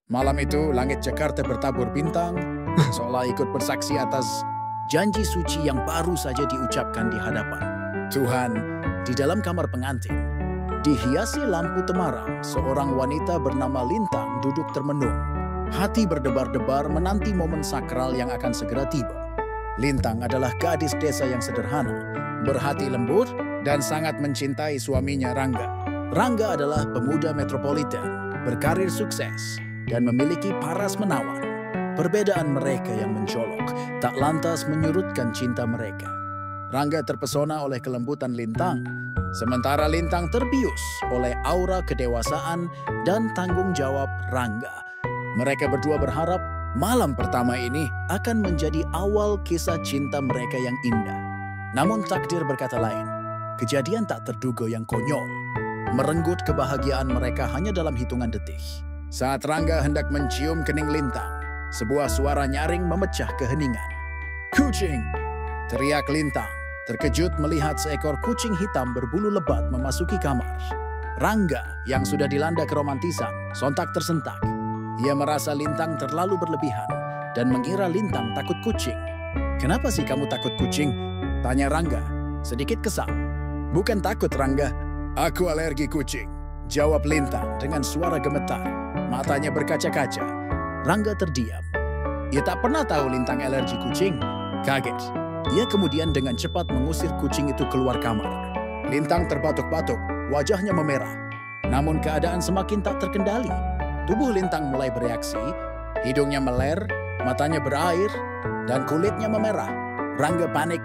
Malam itu, langit Jakarta bertabur bintang, seolah ikut bersaksi atas janji suci yang baru saja diucapkan di hadapan Tuhan. Di dalam kamar pengantin, dihiasi lampu temaram, seorang wanita bernama Lintang duduk termenung. Hati berdebar-debar menanti momen sakral yang akan segera tiba. Lintang adalah gadis desa yang sederhana, berhati lembut, dan sangat mencintai suaminya Rangga. Rangga adalah pemuda metropolitan, berkarir sukses, dan memiliki paras menawan. Perbedaan mereka yang mencolok tak lantas menyurutkan cinta mereka. Rangga terpesona oleh kelembutan Lintang, sementara Lintang terbius oleh aura kedewasaan dan tanggung jawab Rangga. Mereka berdua berharap malam pertama ini akan menjadi awal kisah cinta mereka yang indah. Namun takdir berkata lain. Kejadian tak terduga yang konyol merenggut kebahagiaan mereka hanya dalam hitungan detik. Saat Rangga hendak mencium kening Lintang, sebuah suara nyaring memecah keheningan. "Kucing!" teriak Lintang, terkejut melihat seekor kucing hitam berbulu lebat memasuki kamar. Rangga, yang sudah dilanda keromantisan, sontak tersentak. Ia merasa Lintang terlalu berlebihan dan mengira Lintang takut kucing. "Kenapa sih kamu takut kucing?" tanya Rangga, sedikit kesal. "Bukan takut, Rangga. Aku alergi kucing," jawab Lintang dengan suara gemetar. Matanya berkaca-kaca. Rangga terdiam. Ia tak pernah tahu Lintang alergi kucing. Kaget. Ia kemudian dengan cepat mengusir kucing itu keluar kamar. Lintang terbatuk-batuk, wajahnya memerah. Namun keadaan semakin tak terkendali. Tubuh Lintang mulai bereaksi, hidungnya meler, matanya berair, dan kulitnya memerah. Rangga panik.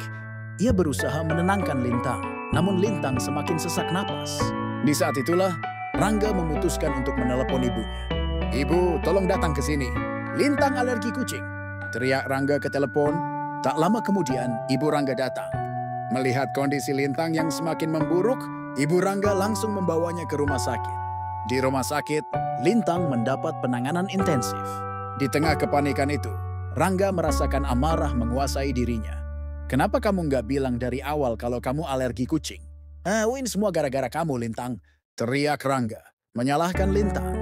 Ia berusaha menenangkan Lintang, namun Lintang semakin sesak napas. Di saat itulah, Rangga memutuskan untuk menelepon ibunya. "Ibu, tolong datang ke sini. Lintang alergi kucing," teriak Rangga ke telepon. Tak lama kemudian, ibu Rangga datang. Melihat kondisi Lintang yang semakin memburuk, ibu Rangga langsung membawanya ke rumah sakit. Di rumah sakit, Lintang mendapat penanganan intensif. Di tengah kepanikan itu, Rangga merasakan amarah menguasai dirinya. "Kenapa kamu nggak bilang dari awal kalau kamu alergi kucing?" "Ini semua gara-gara kamu, Lintang," teriak Rangga, menyalahkan Lintang.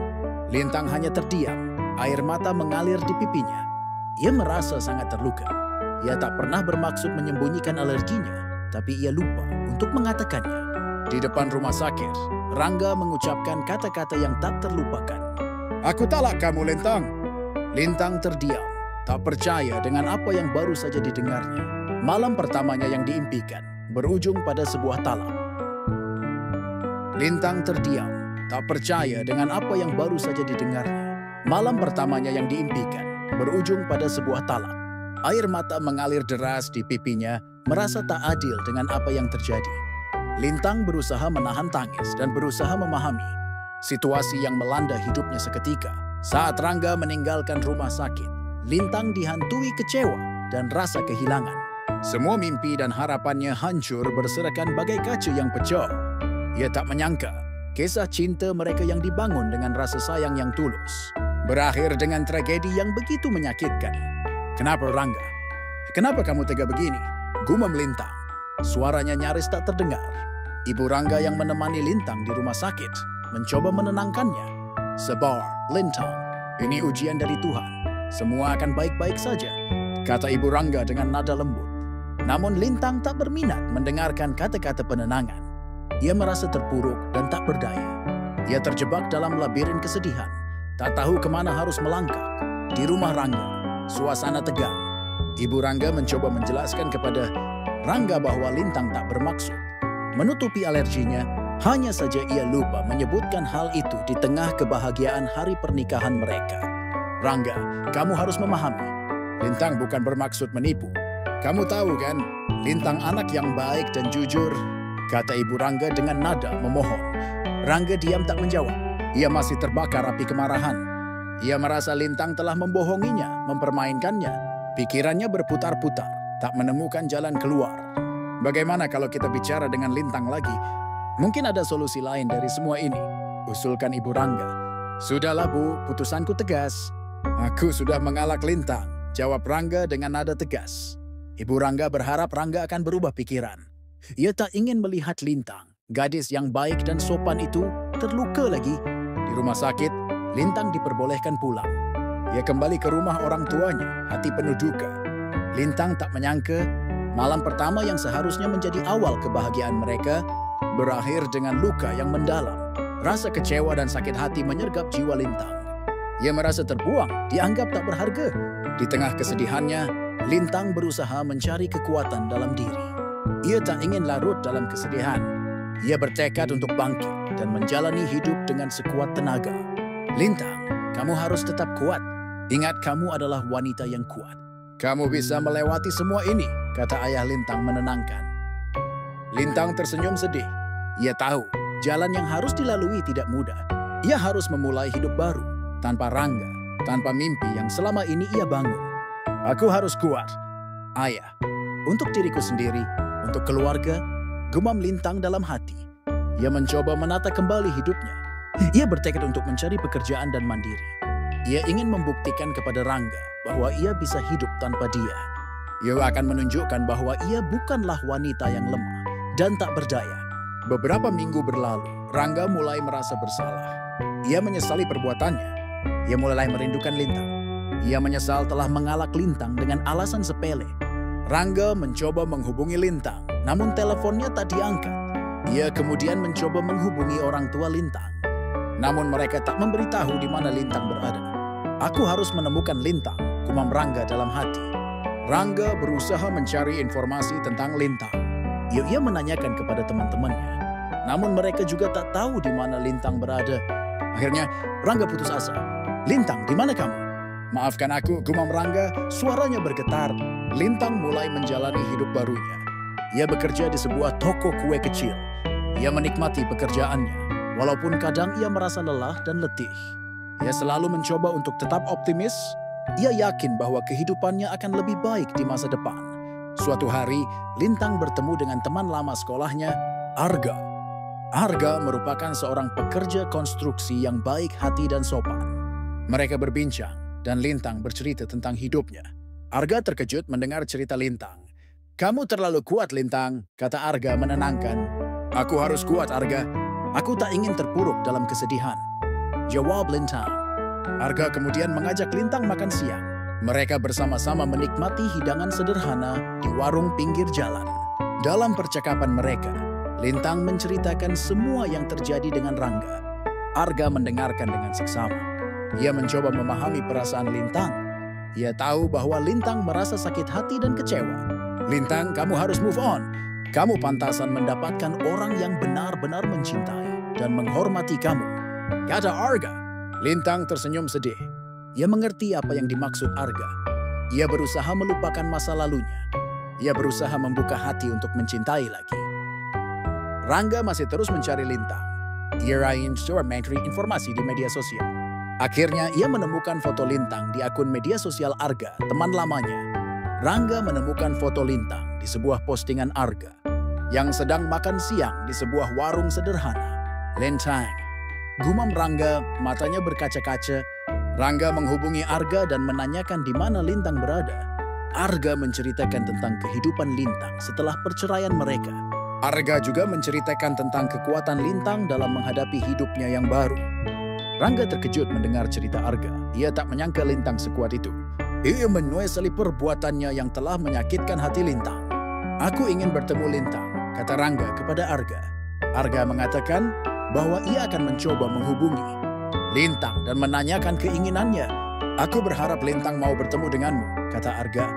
Lintang hanya terdiam, air mata mengalir di pipinya. Ia merasa sangat terluka. Ia tak pernah bermaksud menyembunyikan alerginya, tapi ia lupa untuk mengatakannya. Di depan rumah sakit, Rangga mengucapkan kata-kata yang tak terlupakan. "Aku talak kamu, Lintang." Lintang terdiam, tak percaya dengan apa yang baru saja didengarnya. Malam pertamanya yang diimpikan berujung pada sebuah talak. Lintang terdiam, tak percaya dengan apa yang baru saja didengarnya. Malam pertamanya yang diimpikan berujung pada sebuah talak. Air mata mengalir deras di pipinya, merasa tak adil dengan apa yang terjadi. Lintang berusaha menahan tangis dan berusaha memahami situasi yang melanda hidupnya seketika. Saat Rangga meninggalkan rumah sakit, Lintang dihantui kecewa dan rasa kehilangan. Semua mimpi dan harapannya hancur berserakan bagai kaca yang pecah. Ia tak menyangka kisah cinta mereka yang dibangun dengan rasa sayang yang tulus berakhir dengan tragedi yang begitu menyakitkan. "Kenapa, Rangga? Kenapa kamu tega begini?" gumam Lintang. Suaranya nyaris tak terdengar. Ibu Rangga yang menemani Lintang di rumah sakit mencoba menenangkannya. "Sabar, Lintang. Ini ujian dari Tuhan. Semua akan baik-baik saja," kata Ibu Rangga dengan nada lembut. Namun Lintang tak berminat mendengarkan kata-kata penenangan. Ia merasa terpuruk dan tak berdaya. Ia terjebak dalam labirin kesedihan, tak tahu kemana harus melangkah. Di rumah Rangga, suasana tegang. Ibu Rangga mencoba menjelaskan kepada Rangga bahwa Lintang tak bermaksud menutupi alerginya, hanya saja ia lupa menyebutkan hal itu di tengah kebahagiaan hari pernikahan mereka. "Rangga, kamu harus memahami. Lintang bukan bermaksud menipu. Kamu tahu kan, Lintang anak yang baik dan jujur," kata Ibu Rangga dengan nada memohon. Rangga diam tak menjawab. Ia masih terbakar api kemarahan. Ia merasa Lintang telah membohonginya, mempermainkannya. Pikirannya berputar-putar, tak menemukan jalan keluar. "Bagaimana kalau kita bicara dengan Lintang lagi? Mungkin ada solusi lain dari semua ini," usulkan Ibu Rangga. "Sudahlah, Bu, putusanku tegas." "Aku sudah mengalak Lintang," jawab Rangga dengan nada tegas. Ibu Rangga berharap Rangga akan berubah pikiran. Ia tak ingin melihat Lintang, gadis yang baik dan sopan itu, terluka lagi. Di rumah sakit, Lintang diperbolehkan pulang. Ia kembali ke rumah orang tuanya, hati penuh duka. Lintang tak menyangka malam pertama yang seharusnya menjadi awal kebahagiaan mereka berakhir dengan luka yang mendalam. Rasa kecewa dan sakit hati menyergap jiwa Lintang. Ia merasa terbuang, dianggap tak berharga. Di tengah kesedihannya, Lintang berusaha mencari kekuatan dalam diri. Ia tak ingin larut dalam kesedihan. Ia bertekad untuk bangkit dan menjalani hidup dengan sekuat tenaga. Lintang, kamu harus tetap kuat. Ingat, kamu adalah wanita yang kuat. Kamu bisa melewati semua ini, kata ayah Lintang menenangkan. Lintang tersenyum sedih. Ia tahu, jalan yang harus dilalui tidak mudah. Ia harus memulai hidup baru, tanpa Rangga, tanpa mimpi yang selama ini ia bangun. Aku harus kuat, ayah. Untuk diriku sendiri, untuk keluarga, gumam Lintang dalam hati. Ia mencoba menata kembali hidupnya. Ia bertekad untuk mencari pekerjaan dan mandiri. Ia ingin membuktikan kepada Rangga bahwa ia bisa hidup tanpa dia. Ia akan menunjukkan bahwa ia bukanlah wanita yang lemah dan tak berdaya. Beberapa minggu berlalu, Rangga mulai merasa bersalah. Ia menyesali perbuatannya. Ia mulai merindukan Lintang. Ia menyesal telah mengalak Lintang dengan alasan sepele. Rangga mencoba menghubungi Lintang, namun teleponnya tak diangkat. Ia kemudian mencoba menghubungi orang tua Lintang. Namun mereka tak memberitahu di mana Lintang berada. Aku harus menemukan Lintang, gumam Rangga dalam hati. Rangga berusaha mencari informasi tentang Lintang. Ia menanyakan kepada teman-temannya. Namun mereka juga tak tahu di mana Lintang berada. Akhirnya Rangga putus asa. Lintang, di mana kamu? Maafkan aku, gumam Rangga, suaranya bergetar. Lintang mulai menjalani hidup barunya. Ia bekerja di sebuah toko kue kecil. Ia menikmati pekerjaannya, walaupun kadang ia merasa lelah dan letih. Ia selalu mencoba untuk tetap optimis. Ia yakin bahwa kehidupannya akan lebih baik di masa depan. Suatu hari, Lintang bertemu dengan teman lama sekolahnya, Arga. Arga merupakan seorang pekerja konstruksi yang baik hati dan sopan. Mereka berbincang, dan Lintang bercerita tentang hidupnya. Arga terkejut mendengar cerita Lintang. Kamu terlalu kuat, Lintang, kata Arga menenangkan. Aku harus kuat, Arga. Aku tak ingin terpuruk dalam kesedihan, jawab Lintang. Arga kemudian mengajak Lintang makan siang. Mereka bersama-sama menikmati hidangan sederhana di warung pinggir jalan. Dalam percakapan mereka, Lintang menceritakan semua yang terjadi dengan Rangga. Arga mendengarkan dengan seksama. Ia mencoba memahami perasaan Lintang. Ia tahu bahwa Lintang merasa sakit hati dan kecewa. Lintang, kamu harus move on. Kamu pantasan mendapatkan orang yang benar-benar mencintai dan menghormati kamu, kata Arga. Lintang tersenyum sedih. Ia mengerti apa yang dimaksud Arga. Ia berusaha melupakan masa lalunya. Ia berusaha membuka hati untuk mencintai lagi. Rangga masih terus mencari Lintang. Ia mencari informasi di media sosial. Akhirnya ia menemukan foto Lintang di akun media sosial Arga, teman lamanya. Rangga menemukan foto Lintang di sebuah postingan Arga yang sedang makan siang di sebuah warung sederhana. Lintang, gumam Rangga, matanya berkaca-kaca. Rangga menghubungi Arga dan menanyakan di mana Lintang berada. Arga menceritakan tentang kehidupan Lintang setelah perceraian mereka. Arga juga menceritakan tentang kekuatan Lintang dalam menghadapi hidupnya yang baru. Rangga terkejut mendengar cerita Arga. Ia tak menyangka Lintang sekuat itu. Ia menyesali perbuatannya yang telah menyakitkan hati Lintang. Aku ingin bertemu Lintang, kata Rangga kepada Arga. Arga mengatakan bahwa ia akan mencoba menghubungi Lintang dan menanyakan keinginannya. Aku berharap Lintang mau bertemu denganmu, kata Arga.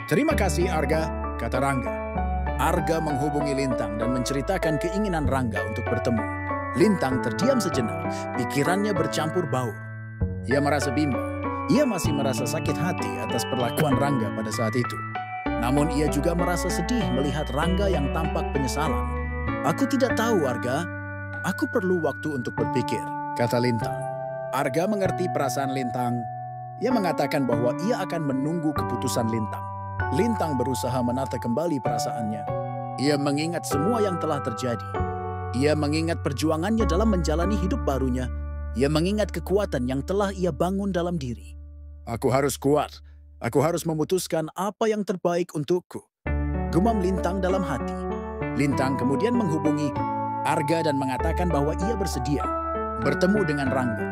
Terima kasih, Arga, kata Rangga. Arga menghubungi Lintang dan menceritakan keinginan Rangga untuk bertemu. Lintang terdiam sejenak, pikirannya bercampur baur. Ia merasa bimbang. Ia masih merasa sakit hati atas perlakuan Rangga pada saat itu. Namun ia juga merasa sedih melihat Rangga yang tampak penyesalan. Aku tidak tahu, Arga. Aku perlu waktu untuk berpikir, kata Lintang. Arga mengerti perasaan Lintang. Ia mengatakan bahwa ia akan menunggu keputusan Lintang. Lintang berusaha menata kembali perasaannya. Ia mengingat semua yang telah terjadi. Ia mengingat perjuangannya dalam menjalani hidup barunya. Ia mengingat kekuatan yang telah ia bangun dalam diri. Aku harus kuat. Aku harus memutuskan apa yang terbaik untukku, gumam Lintang dalam hati. Lintang kemudian menghubungi Arga dan mengatakan bahwa ia bersedia bertemu dengan Rangga.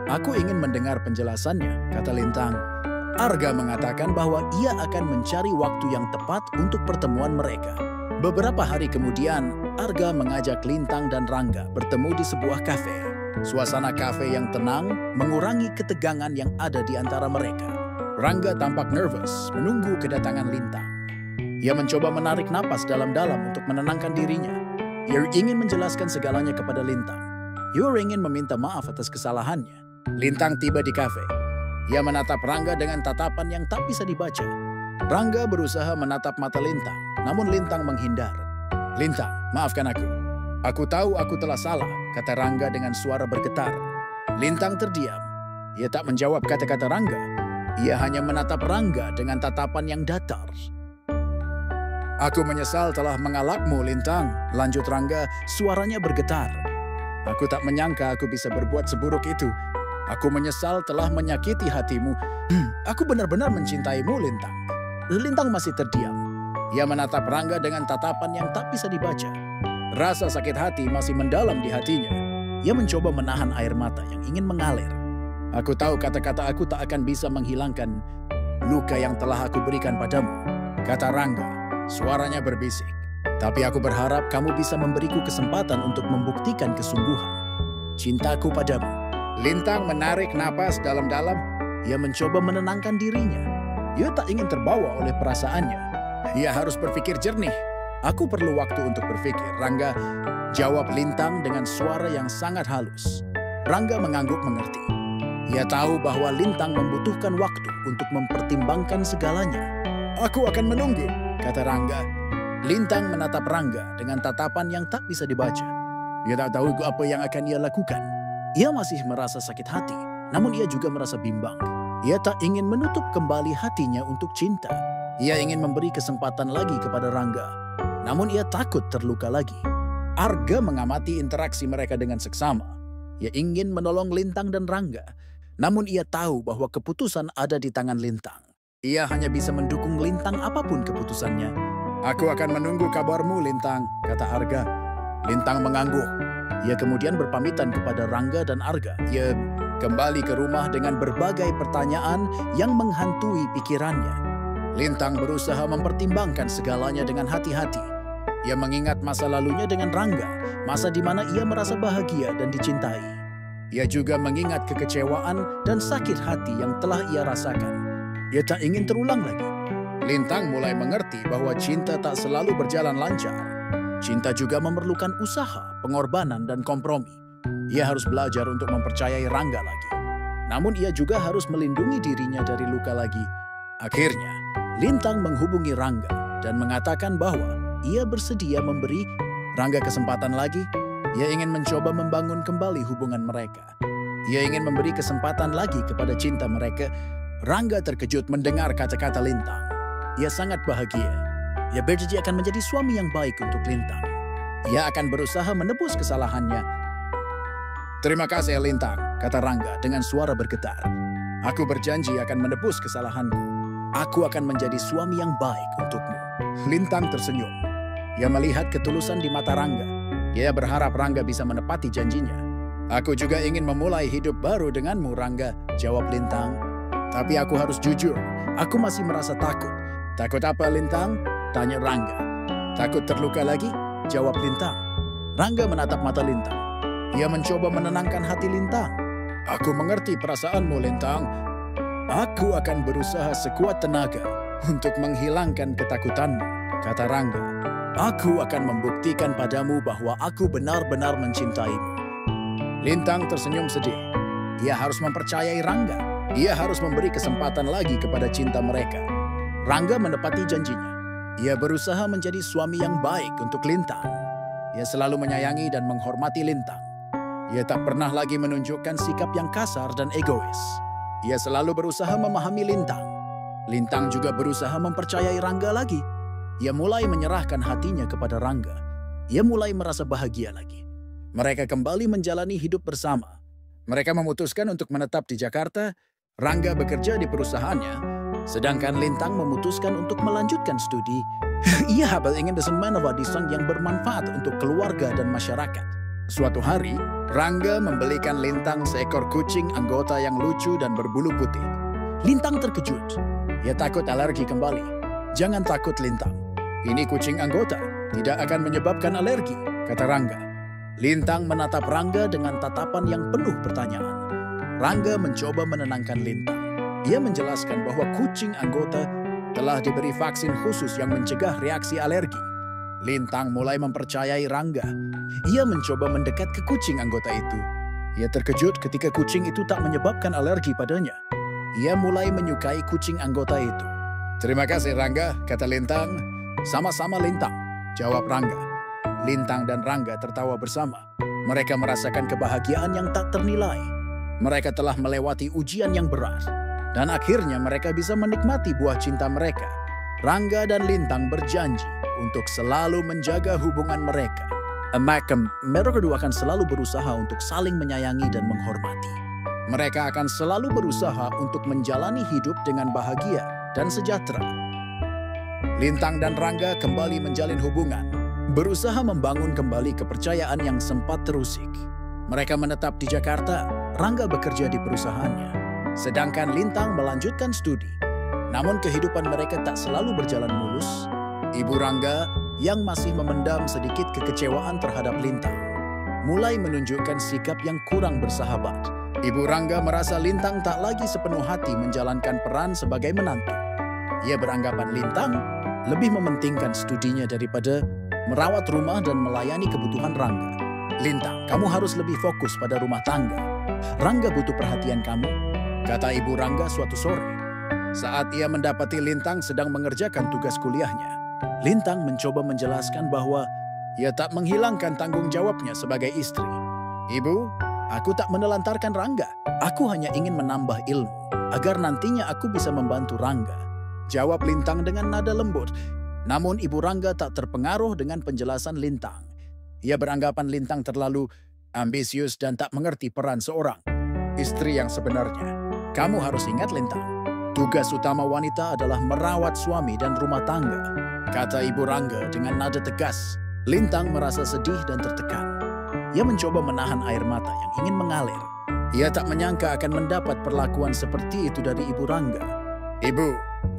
Aku ingin mendengar penjelasannya, kata Lintang. Arga mengatakan bahwa ia akan mencari waktu yang tepat untuk pertemuan mereka. Beberapa hari kemudian, Arga mengajak Lintang dan Rangga bertemu di sebuah kafe. Suasana kafe yang tenang mengurangi ketegangan yang ada di antara mereka. Rangga tampak nervous menunggu kedatangan Lintang. Ia mencoba menarik napas dalam-dalam untuk menenangkan dirinya. Ia ingin menjelaskan segalanya kepada Lintang. Ia ingin meminta maaf atas kesalahannya. Lintang tiba di kafe. Ia menatap Rangga dengan tatapan yang tak bisa dibaca. Rangga berusaha menatap mata Lintang, namun Lintang menghindar. Lintang, maafkan aku. Aku tahu aku telah salah, kata Rangga dengan suara bergetar. Lintang terdiam. Ia tak menjawab kata-kata Rangga. Ia hanya menatap Rangga dengan tatapan yang datar. Aku menyesal telah mengalakmu, Lintang, lanjut Rangga, suaranya bergetar. Aku tak menyangka aku bisa berbuat seburuk itu. Aku menyesal telah menyakiti hatimu. Aku benar-benar mencintaimu, Lintang. Lintang masih terdiam. Ia menatap Rangga dengan tatapan yang tak bisa dibaca. Rasa sakit hati masih mendalam di hatinya. Ia mencoba menahan air mata yang ingin mengalir. Aku tahu kata-kata aku tak akan bisa menghilangkan luka yang telah aku berikan padamu, kata Rangga. Suaranya berbisik. Tapi aku berharap kamu bisa memberiku kesempatan untuk membuktikan kesungguhan cintaku padamu. Lintang menarik napas dalam-dalam. Ia mencoba menenangkan dirinya. Ia tak ingin terbawa oleh perasaannya. Ia harus berpikir jernih. Aku perlu waktu untuk berpikir, Rangga, jawab Lintang dengan suara yang sangat halus. Rangga mengangguk mengerti. Ia tahu bahwa Lintang membutuhkan waktu untuk mempertimbangkan segalanya. Aku akan menunggu, kata Rangga. Lintang menatap Rangga dengan tatapan yang tak bisa dibaca. Ia tak tahu apa yang akan ia lakukan. Ia masih merasa sakit hati, namun ia juga merasa bimbang. Ia tak ingin menutup kembali hatinya untuk cinta. Ia ingin memberi kesempatan lagi kepada Rangga, namun ia takut terluka lagi. Arga mengamati interaksi mereka dengan seksama. Ia ingin menolong Lintang dan Rangga, namun ia tahu bahwa keputusan ada di tangan Lintang. Ia hanya bisa mendukung Lintang apapun keputusannya. Aku akan menunggu kabarmu, Lintang, kata Arga. Lintang mengangguk. Ia kemudian berpamitan kepada Rangga dan Arga. Ia kembali ke rumah dengan berbagai pertanyaan yang menghantui pikirannya. Lintang berusaha mempertimbangkan segalanya dengan hati-hati. Ia mengingat masa lalunya dengan Rangga, masa di mana ia merasa bahagia dan dicintai. Ia juga mengingat kekecewaan dan sakit hati yang telah ia rasakan. Ia tak ingin terulang lagi. Lintang mulai mengerti bahwa cinta tak selalu berjalan lancar. Cinta juga memerlukan usaha, pengorbanan, dan kompromi. Ia harus belajar untuk mempercayai Rangga lagi. Namun ia juga harus melindungi dirinya dari luka lagi. Akhirnya, Lintang menghubungi Rangga dan mengatakan bahwa ia bersedia memberi Rangga kesempatan lagi. Ia ingin mencoba membangun kembali hubungan mereka. Ia ingin memberi kesempatan lagi kepada cinta mereka. Rangga terkejut mendengar kata-kata Lintang. Ia sangat bahagia. Ia berjanji akan menjadi suami yang baik untuk Lintang. Ia akan berusaha menebus kesalahannya. Terima kasih, Lintang, kata Rangga dengan suara bergetar. Aku berjanji akan menebus kesalahanku. Aku akan menjadi suami yang baik untukmu. Lintang tersenyum. Ia melihat ketulusan di mata Rangga. Ia berharap Rangga bisa menepati janjinya. Aku juga ingin memulai hidup baru denganmu, Rangga, jawab Lintang. Tapi aku harus jujur, aku masih merasa takut. Takut apa, Lintang? Tanya Rangga. Takut terluka lagi? Jawab Lintang. Rangga menatap mata Lintang. Ia mencoba menenangkan hati Lintang. Aku mengerti perasaanmu, Lintang. Aku akan berusaha sekuat tenaga untuk menghilangkan ketakutanmu, kata Rangga. Aku akan membuktikan padamu bahwa aku benar-benar mencintaimu. Lintang tersenyum sedih. Ia harus mempercayai Rangga. Ia harus memberi kesempatan lagi kepada cinta mereka. Rangga menepati janjinya. Ia berusaha menjadi suami yang baik untuk Lintang. Ia selalu menyayangi dan menghormati Lintang. Ia tak pernah lagi menunjukkan sikap yang kasar dan egois. Ia selalu berusaha memahami Lintang. Lintang juga berusaha mempercayai Rangga lagi. Ia mulai menyerahkan hatinya kepada Rangga. Ia mulai merasa bahagia lagi. Mereka kembali menjalani hidup bersama. Mereka memutuskan untuk menetap di Jakarta. Rangga bekerja di perusahaannya. Sedangkan Lintang memutuskan untuk melanjutkan studi. Ia ingin menjadi seorang yang bermanfaat untuk keluarga dan masyarakat. Suatu hari, Rangga membelikan Lintang seekor kucing anggota yang lucu dan berbulu putih. Lintang terkejut. Ia takut alergi kembali. Jangan takut, Lintang. Ini kucing anggota, tidak akan menyebabkan alergi, kata Rangga. Lintang menatap Rangga dengan tatapan yang penuh pertanyaan. Rangga mencoba menenangkan Lintang. Ia menjelaskan bahwa kucing anggota telah diberi vaksin khusus yang mencegah reaksi alergi. Lintang mulai mempercayai Rangga. Ia mencoba mendekat ke kucing anggota itu. Ia terkejut ketika kucing itu tak menyebabkan alergi padanya. Ia mulai menyukai kucing anggota itu. Terima kasih, Rangga, kata Lintang. Sama-sama, Lintang, jawab Rangga. Lintang dan Rangga tertawa bersama. Mereka merasakan kebahagiaan yang tak ternilai. Mereka telah melewati ujian yang berat. Dan akhirnya mereka bisa menikmati buah cinta mereka. Rangga dan Lintang berjanji untuk selalu menjaga hubungan mereka. Mereka kedua akan selalu berusaha untuk saling menyayangi dan menghormati. Mereka akan selalu berusaha untuk menjalani hidup dengan bahagia dan sejahtera. Lintang dan Rangga kembali menjalin hubungan, berusaha membangun kembali kepercayaan yang sempat terusik. Mereka menetap di Jakarta, Rangga bekerja di perusahaannya, sedangkan Lintang melanjutkan studi. Namun kehidupan mereka tak selalu berjalan mulus. Ibu Rangga yang masih memendam sedikit kekecewaan terhadap Lintang mulai menunjukkan sikap yang kurang bersahabat. Ibu Rangga merasa Lintang tak lagi sepenuh hati menjalankan peran sebagai menantu. Ia beranggapan Lintang lebih mementingkan studinya daripada merawat rumah dan melayani kebutuhan Rangga. Lintang, kamu harus lebih fokus pada rumah tangga. Rangga butuh perhatian kamu, kata Ibu Rangga suatu sore. Saat ia mendapati Lintang sedang mengerjakan tugas kuliahnya, Lintang mencoba menjelaskan bahwa ia tak menghilangkan tanggung jawabnya sebagai istri. Ibu, aku tak menelantarkan Rangga. Aku hanya ingin menambah ilmu agar nantinya aku bisa membantu Rangga, jawab Lintang dengan nada lembut. Namun Ibu Rangga tak terpengaruh dengan penjelasan Lintang. Ia beranggapan Lintang terlalu ambisius dan tak mengerti peran seorang istri yang sebenarnya. Kamu harus ingat, Lintang, tugas utama wanita adalah merawat suami dan rumah tangga, kata Ibu Rangga dengan nada tegas. Lintang merasa sedih dan tertekan. Ia mencoba menahan air mata yang ingin mengalir. Ia tak menyangka akan mendapat perlakuan seperti itu dari Ibu Rangga. Ibu,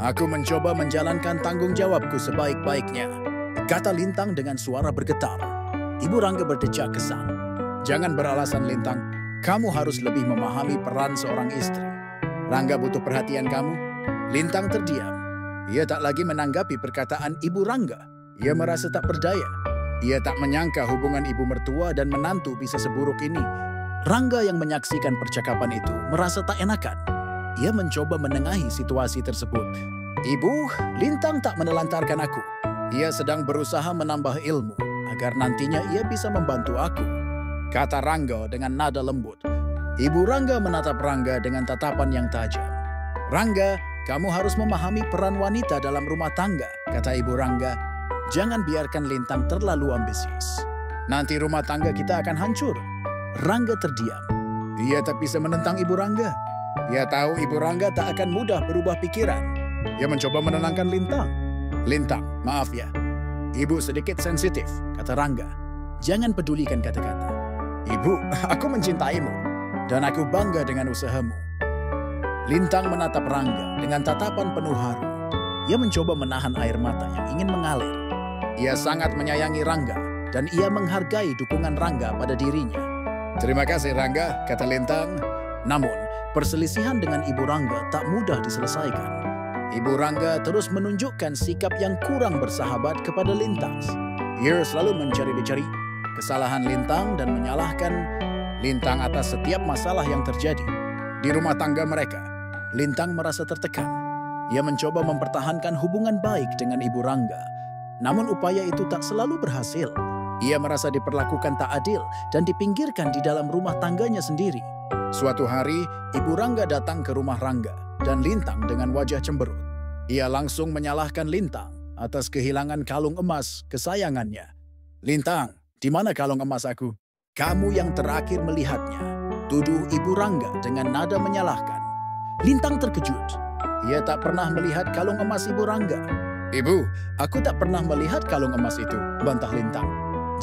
aku mencoba menjalankan tanggung jawabku sebaik-baiknya, kata Lintang dengan suara bergetar. Ibu Rangga berdecak kesan. Jangan beralasan, Lintang. Kamu harus lebih memahami peran seorang istri. Rangga butuh perhatian kamu. Lintang terdiam. Ia tak lagi menanggapi perkataan Ibu Rangga. Ia merasa tak berdaya. Ia tak menyangka hubungan ibu mertua dan menantu bisa seburuk ini. Rangga yang menyaksikan percakapan itu merasa tak enakan. Ia mencoba menengahi situasi tersebut. Ibu, Lintang tak menelantarkan aku. Ia sedang berusaha menambah ilmu agar nantinya ia bisa membantu aku, kata Rangga dengan nada lembut. Ibu Rangga menatap Rangga dengan tatapan yang tajam. Rangga, kamu harus memahami peran wanita dalam rumah tangga, kata Ibu Rangga. Jangan biarkan Lintang terlalu ambisius. Nanti rumah tangga kita akan hancur. Rangga terdiam. Dia tak bisa menentang Ibu Rangga. Ia tahu Ibu Rangga tak akan mudah berubah pikiran. Ia mencoba menenangkan Lintang. Lintang, maaf ya. Ibu sedikit sensitif, kata Rangga. Jangan pedulikan kata-kata. Ibu, aku mencintaimu. Dan aku bangga dengan usahamu. Lintang menatap Rangga dengan tatapan penuh haru. Ia mencoba menahan air mata yang ingin mengalir. Ia sangat menyayangi Rangga dan ia menghargai dukungan Rangga pada dirinya. Terima kasih, Rangga, kata Lintang. Namun, perselisihan dengan Ibu Rangga tak mudah diselesaikan. Ibu Rangga terus menunjukkan sikap yang kurang bersahabat kepada Lintang. Ia selalu mencari-cari kesalahan Lintang dan menyalahkan Lintang atas setiap masalah yang terjadi di rumah tangga mereka. Lintang merasa tertekan. Ia mencoba mempertahankan hubungan baik dengan Ibu Rangga. Namun upaya itu tak selalu berhasil. Ia merasa diperlakukan tak adil dan dipinggirkan di dalam rumah tangganya sendiri. Suatu hari, Ibu Rangga datang ke rumah Rangga dan Lintang dengan wajah cemberut. Ia langsung menyalahkan Lintang atas kehilangan kalung emas kesayangannya. Lintang, di mana kalung emas aku? Kamu yang terakhir melihatnya, tuduh Ibu Rangga dengan nada menyalahkan. Lintang terkejut. Ia tak pernah melihat kalung emas Ibu Rangga. Ibu, aku tak pernah melihat kalung emas itu, bantah Lintang.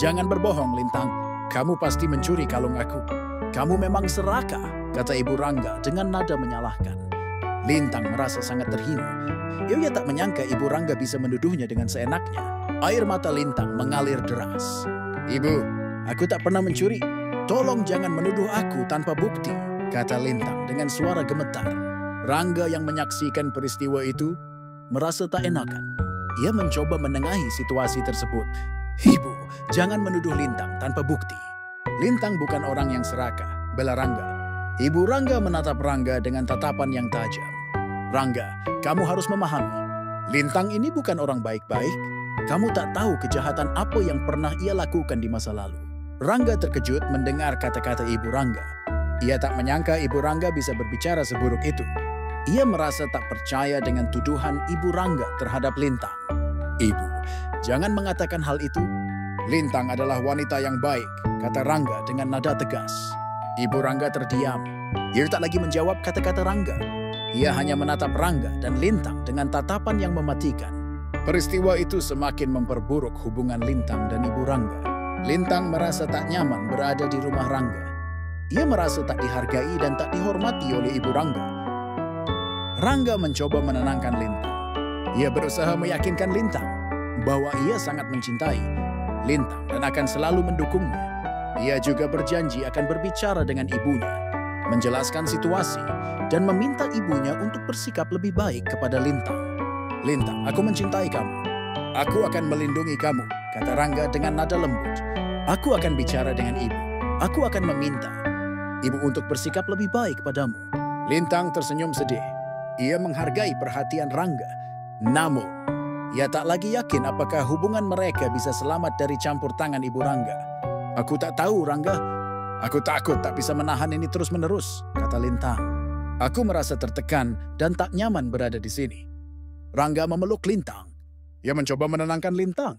Jangan berbohong, Lintang. Kamu pasti mencuri kalung aku. Kamu memang serakah, kata Ibu Rangga dengan nada menyalahkan. Lintang merasa sangat terhina. Ia tak menyangka Ibu Rangga bisa menuduhnya dengan seenaknya. Air mata Lintang mengalir deras. Ibu, aku tak pernah mencuri. Tolong jangan menuduh aku tanpa bukti, kata Lintang dengan suara gemetar. Rangga yang menyaksikan peristiwa itu merasa tak enakan. Ia mencoba menengahi situasi tersebut. Ibu, jangan menuduh Lintang tanpa bukti. Lintang bukan orang yang serakah, bela Rangga. Ibu Rangga menatap Rangga dengan tatapan yang tajam. Rangga, kamu harus memahami. Lintang ini bukan orang baik-baik. Kamu tak tahu kejahatan apa yang pernah ia lakukan di masa lalu. Rangga terkejut mendengar kata-kata Ibu Rangga. Ia tak menyangka Ibu Rangga bisa berbicara seburuk itu. Ia merasa tak percaya dengan tuduhan Ibu Rangga terhadap Lintang. Ibu, jangan mengatakan hal itu. Lintang adalah wanita yang baik, kata Rangga dengan nada tegas. Ibu Rangga terdiam. Ia tak lagi menjawab kata-kata Rangga. Ia hanya menatap Rangga dan Lintang dengan tatapan yang mematikan. Peristiwa itu semakin memperburuk hubungan Lintang dan Ibu Rangga. Lintang merasa tak nyaman berada di rumah Rangga. Ia merasa tak dihargai dan tak dihormati oleh Ibu Rangga. Rangga mencoba menenangkan Lintang. Ia berusaha meyakinkan Lintang bahwa ia sangat mencintai Lintang dan akan selalu mendukungnya. Ia juga berjanji akan berbicara dengan ibunya, menjelaskan situasi, dan meminta ibunya untuk bersikap lebih baik kepada Lintang. Lintang, aku mencintai kamu. Aku akan melindungi kamu, kata Rangga dengan nada lembut. Aku akan bicara dengan ibu. Aku akan meminta ibu untuk bersikap lebih baik padamu. Lintang tersenyum sedih. Ia menghargai perhatian Rangga. Namun, ia tak lagi yakin apakah hubungan mereka bisa selamat dari campur tangan Ibu Rangga. Aku tak tahu, Rangga. Aku takut tak bisa menahan ini terus-menerus, kata Lintang. Aku merasa tertekan dan tak nyaman berada di sini. Rangga memeluk Lintang. Ia mencoba menenangkan Lintang.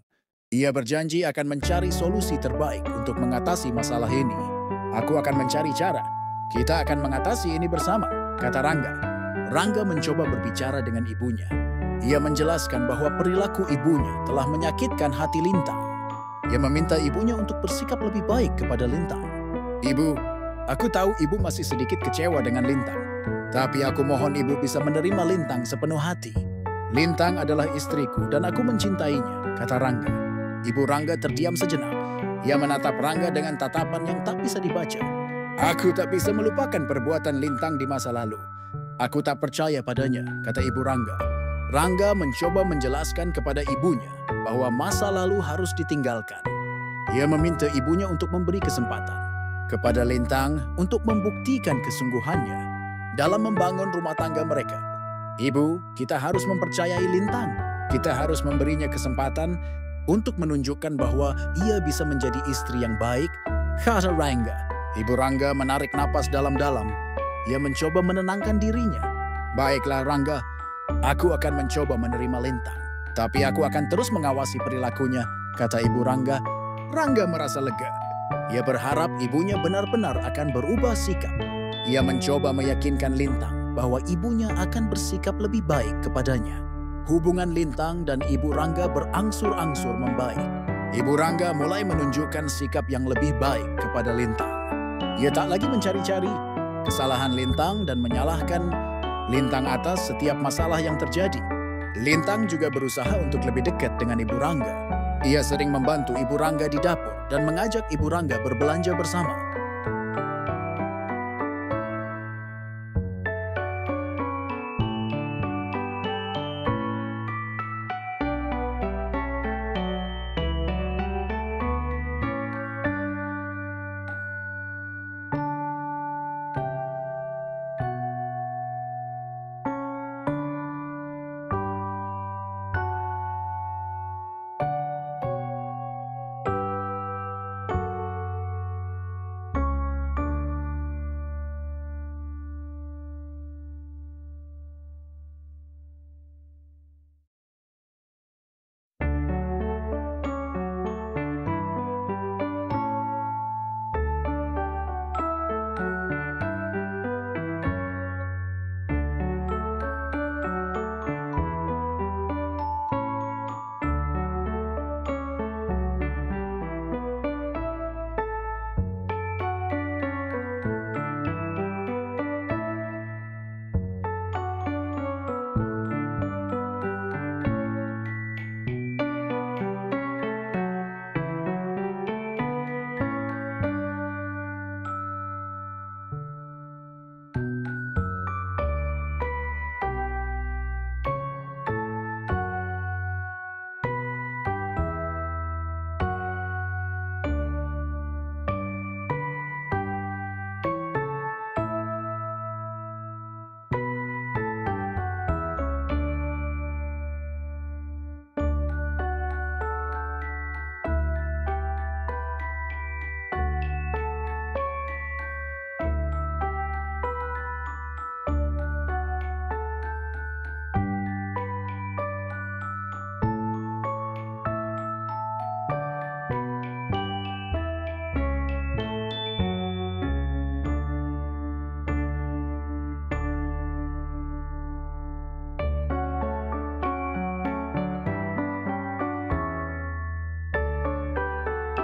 Ia berjanji akan mencari solusi terbaik untuk mengatasi masalah ini. Aku akan mencari cara. Kita akan mengatasi ini bersama, kata Rangga. Rangga mencoba berbicara dengan ibunya. Ia menjelaskan bahwa perilaku ibunya telah menyakitkan hati Lintang. Ia meminta ibunya untuk bersikap lebih baik kepada Lintang. Ibu, aku tahu ibu masih sedikit kecewa dengan Lintang. Tapi aku mohon ibu bisa menerima Lintang sepenuh hati. Lintang adalah istriku dan aku mencintainya, kata Rangga. Ibu Rangga terdiam sejenak. Ia menatap Rangga dengan tatapan yang tak bisa dibaca. Aku tak bisa melupakan perbuatan Lintang di masa lalu. Aku tak percaya padanya, kata Ibu Rangga. Rangga mencoba menjelaskan kepada ibunya bahwa masa lalu harus ditinggalkan. Ia meminta ibunya untuk memberi kesempatan kepada Lintang untuk membuktikan kesungguhannya dalam membangun rumah tangga mereka. Ibu, kita harus mempercayai Lintang. Kita harus memberinya kesempatan untuk menunjukkan bahwa ia bisa menjadi istri yang baik, kata Rangga. Ibu Rangga menarik napas dalam-dalam. Ia mencoba menenangkan dirinya. Baiklah Rangga, aku akan mencoba menerima Lintang. Tapi aku akan terus mengawasi perilakunya, kata Ibu Rangga. Rangga merasa lega. Ia berharap ibunya benar-benar akan berubah sikap. Ia mencoba meyakinkan Lintang bahwa ibunya akan bersikap lebih baik kepadanya. Hubungan Lintang dan Ibu Rangga berangsur-angsur membaik. Ibu Rangga mulai menunjukkan sikap yang lebih baik kepada Lintang. Ia tak lagi mencari-cari kesalahan Lintang dan menyalahkan Lintang atas setiap masalah yang terjadi. Lintang juga berusaha untuk lebih dekat dengan Ibu Rangga. Ia sering membantu Ibu Rangga di dapur dan mengajak Ibu Rangga berbelanja bersama.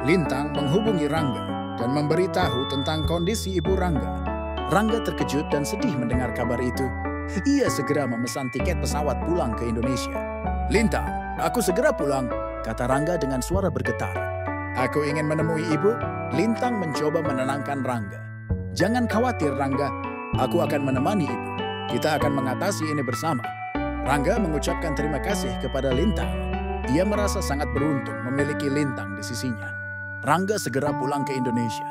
Lintang menghubungi Rangga dan memberitahu tentang kondisi ibu Rangga. Rangga terkejut dan sedih mendengar kabar itu. Ia segera memesan tiket pesawat pulang ke Indonesia. "Lintang, aku segera pulang," kata Rangga dengan suara bergetar. "Aku ingin menemui ibu." Lintang mencoba menenangkan Rangga. "Jangan khawatir, Rangga. Aku akan menemani ibu. Kita akan mengatasi ini bersama." Rangga mengucapkan terima kasih kepada Lintang. Ia merasa sangat beruntung memiliki Lintang di sisinya. Rangga segera pulang ke Indonesia.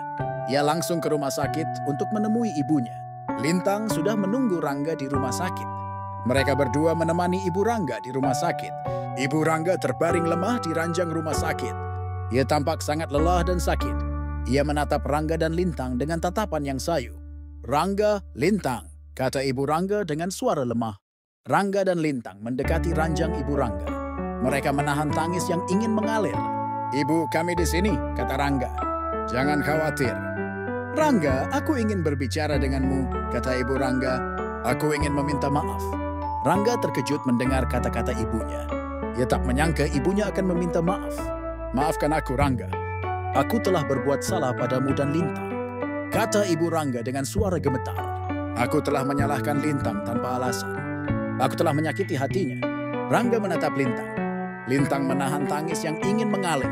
Ia langsung ke rumah sakit untuk menemui ibunya. Lintang sudah menunggu Rangga di rumah sakit. Mereka berdua menemani ibu Rangga di rumah sakit. Ibu Rangga terbaring lemah di ranjang rumah sakit. Ia tampak sangat lelah dan sakit. Ia menatap Rangga dan Lintang dengan tatapan yang sayu. "Rangga, Lintang," kata ibu Rangga dengan suara lemah. Rangga dan Lintang mendekati ranjang ibu Rangga. Mereka menahan tangis yang ingin mengalir. "Ibu, kami di sini," kata Rangga. "Jangan khawatir." "Rangga, aku ingin berbicara denganmu," kata ibu Rangga. "Aku ingin meminta maaf." Rangga terkejut mendengar kata-kata ibunya. Ia tak menyangka ibunya akan meminta maaf. "Maafkan aku, Rangga. Aku telah berbuat salah padamu dan Lintang," kata ibu Rangga dengan suara gemetar. "Aku telah menyalahkan Lintang tanpa alasan. Aku telah menyakiti hatinya." Rangga menatap Lintang. Lintang menahan tangis yang ingin mengalir.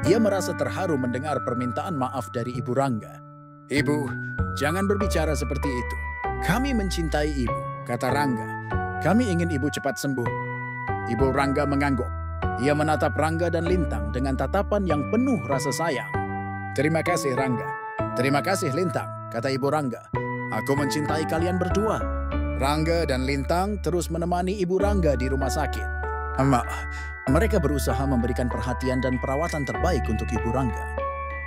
Ia merasa terharu mendengar permintaan maaf dari ibu Rangga. "Ibu, jangan berbicara seperti itu. Kami mencintai ibu," kata Rangga. "Kami ingin ibu cepat sembuh." Ibu Rangga mengangguk. Ia menatap Rangga dan Lintang dengan tatapan yang penuh rasa sayang. "Terima kasih, Rangga." "Terima kasih, Lintang," kata ibu Rangga. "Aku mencintai kalian berdua." Rangga dan Lintang terus menemani ibu Rangga di rumah sakit. Mereka berusaha memberikan perhatian dan perawatan terbaik untuk ibu Rangga.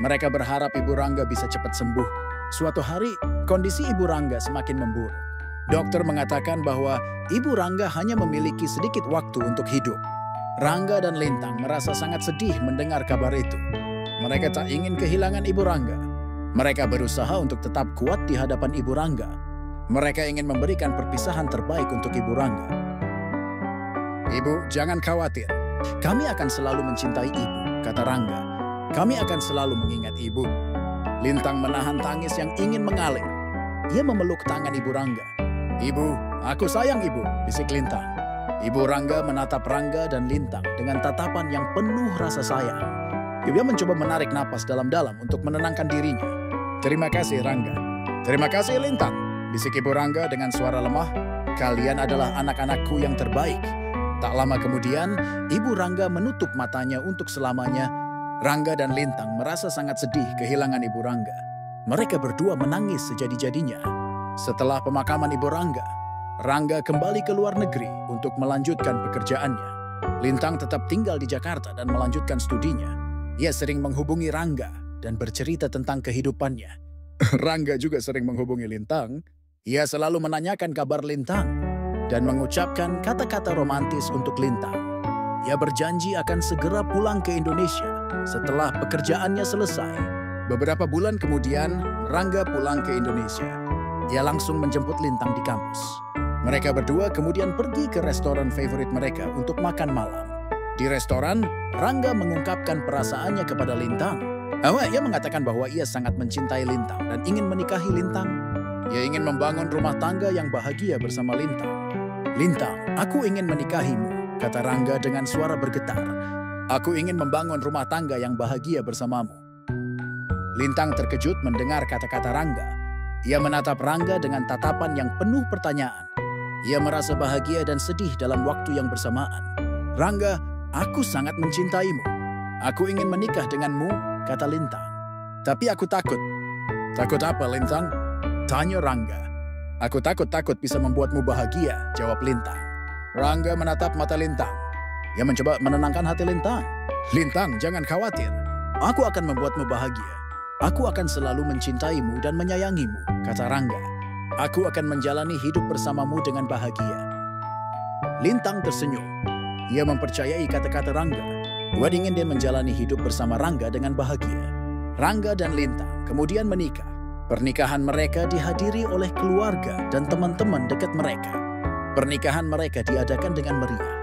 Mereka berharap ibu Rangga bisa cepat sembuh. Suatu hari, kondisi ibu Rangga semakin memburuk. Dokter mengatakan bahwa ibu Rangga hanya memiliki sedikit waktu untuk hidup. Rangga dan Lintang merasa sangat sedih mendengar kabar itu. Mereka tak ingin kehilangan ibu Rangga. Mereka berusaha untuk tetap kuat di hadapan ibu Rangga. Mereka ingin memberikan perpisahan terbaik untuk ibu Rangga. "Ibu, jangan khawatir. Kami akan selalu mencintai ibu," kata Rangga. "Kami akan selalu mengingat ibu." Lintang menahan tangis yang ingin mengalir. Ia memeluk tangan ibu Rangga. "Ibu, aku sayang ibu," bisik Lintang. Ibu Rangga menatap Rangga dan Lintang dengan tatapan yang penuh rasa sayang. Ia mencoba menarik napas dalam-dalam untuk menenangkan dirinya. "Terima kasih, Rangga." "Terima kasih, Lintang," bisik ibu Rangga dengan suara lemah. "Kalian adalah anak-anakku yang terbaik." Tak lama kemudian, ibu Rangga menutup matanya untuk selamanya. Rangga dan Lintang merasa sangat sedih kehilangan ibu Rangga. Mereka berdua menangis sejadi-jadinya. Setelah pemakaman ibu Rangga, Rangga kembali ke luar negeri untuk melanjutkan pekerjaannya. Lintang tetap tinggal di Jakarta dan melanjutkan studinya. Ia sering menghubungi Rangga dan bercerita tentang kehidupannya. Rangga juga sering menghubungi Lintang. Ia selalu menanyakan kabar Lintang dan mengucapkan kata-kata romantis untuk Lintang. Ia berjanji akan segera pulang ke Indonesia setelah pekerjaannya selesai. Beberapa bulan kemudian, Rangga pulang ke Indonesia. Ia langsung menjemput Lintang di kampus. Mereka berdua kemudian pergi ke restoran favorit mereka untuk makan malam. Di restoran, Rangga mengungkapkan perasaannya kepada Lintang. Ia mengatakan bahwa ia sangat mencintai Lintang dan ingin menikahi Lintang. Ia ingin membangun rumah tangga yang bahagia bersama Lintang. "Lintang, aku ingin menikahimu," kata Rangga dengan suara bergetar. "Aku ingin membangun rumah tangga yang bahagia bersamamu." Lintang terkejut mendengar kata-kata Rangga. Ia menatap Rangga dengan tatapan yang penuh pertanyaan. Ia merasa bahagia dan sedih dalam waktu yang bersamaan. "Rangga, aku sangat mencintaimu. Aku ingin menikah denganmu," kata Lintang. "Tapi aku takut." "Takut apa, Lintang?" tanya Rangga. "Aku takut bisa membuatmu bahagia," jawab Lintang. Rangga menatap mata Lintang. Ia mencoba menenangkan hati Lintang. "Lintang, jangan khawatir. Aku akan membuatmu bahagia. Aku akan selalu mencintaimu dan menyayangimu," kata Rangga. "Aku akan menjalani hidup bersamamu dengan bahagia." Lintang tersenyum. Ia mempercayai kata-kata Rangga. Ia ingin dia menjalani hidup bersama Rangga dengan bahagia. Rangga dan Lintang kemudian menikah. Pernikahan mereka dihadiri oleh keluarga dan teman-teman dekat mereka. Pernikahan mereka diadakan dengan meriah.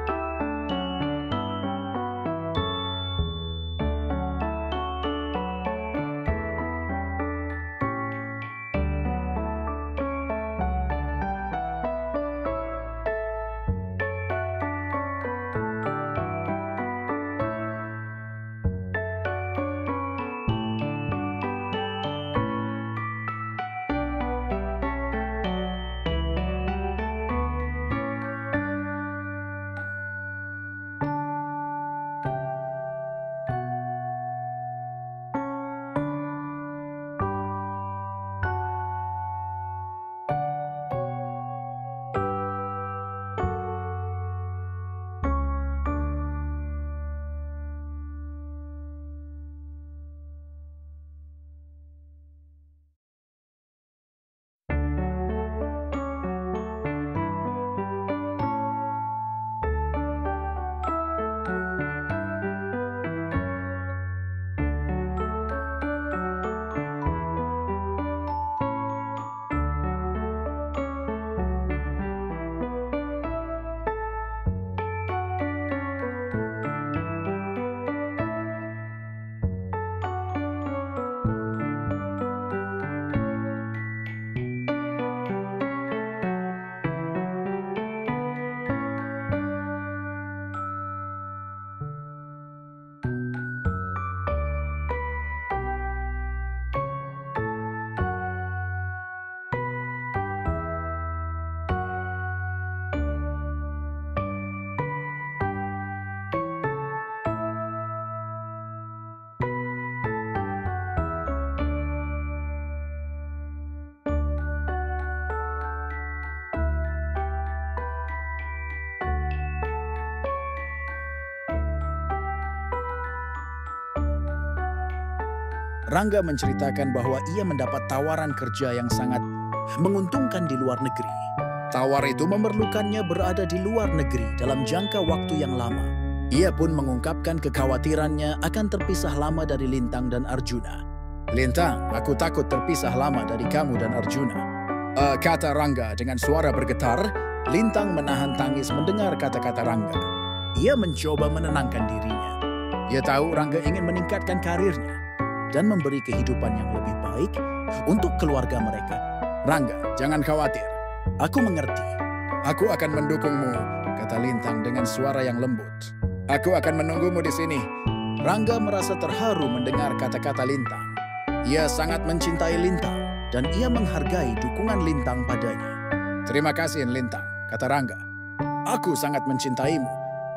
Rangga menceritakan bahwa ia mendapat tawaran kerja yang sangat menguntungkan di luar negeri. Tawar itu memerlukannya berada di luar negeri dalam jangka waktu yang lama. Ia pun mengungkapkan kekhawatirannya akan terpisah lama dari Lintang dan Arjuna. "Lintang, aku takut terpisah lama dari kamu dan Arjuna," kata Rangga dengan suara bergetar. Lintang menahan tangis mendengar kata-kata Rangga. Ia mencoba menenangkan dirinya. Ia tahu Rangga ingin meningkatkan karirnya dan memberi kehidupan yang lebih baik untuk keluarga mereka. "Rangga, jangan khawatir. Aku mengerti. Aku akan mendukungmu," kata Lintang dengan suara yang lembut. "Aku akan menunggumu di sini." Rangga merasa terharu mendengar kata-kata Lintang. Ia sangat mencintai Lintang dan ia menghargai dukungan Lintang padanya. "Terima kasih, Lintang," kata Rangga. "Aku sangat mencintaimu.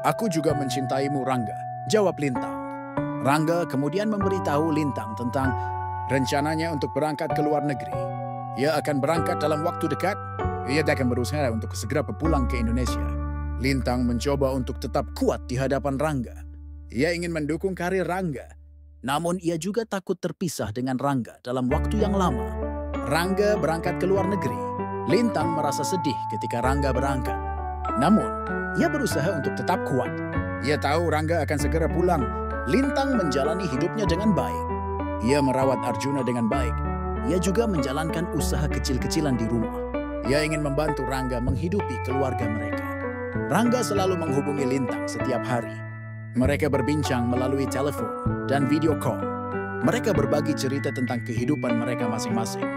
Aku juga mencintaimu, Rangga," jawab Lintang. Rangga kemudian memberitahu Lintang tentang rencananya untuk berangkat ke luar negeri. Ia akan berangkat dalam waktu dekat. Ia akan berusaha untuk segera pulang ke Indonesia. Lintang mencoba untuk tetap kuat di hadapan Rangga. Ia ingin mendukung karir Rangga. Namun ia juga takut terpisah dengan Rangga dalam waktu yang lama. Rangga berangkat ke luar negeri. Lintang merasa sedih ketika Rangga berangkat. Namun, ia berusaha untuk tetap kuat. Ia tahu Rangga akan segera pulang. Lintang menjalani hidupnya dengan baik. Ia merawat Arjuna dengan baik. Ia juga menjalankan usaha kecil-kecilan di rumah. Ia ingin membantu Rangga menghidupi keluarga mereka. Rangga selalu menghubungi Lintang setiap hari. Mereka berbincang melalui telepon dan video call. Mereka berbagi cerita tentang kehidupan mereka masing-masing.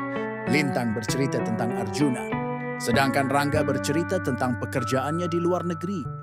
Lintang bercerita tentang Arjuna, sedangkan Rangga bercerita tentang pekerjaannya di luar negeri.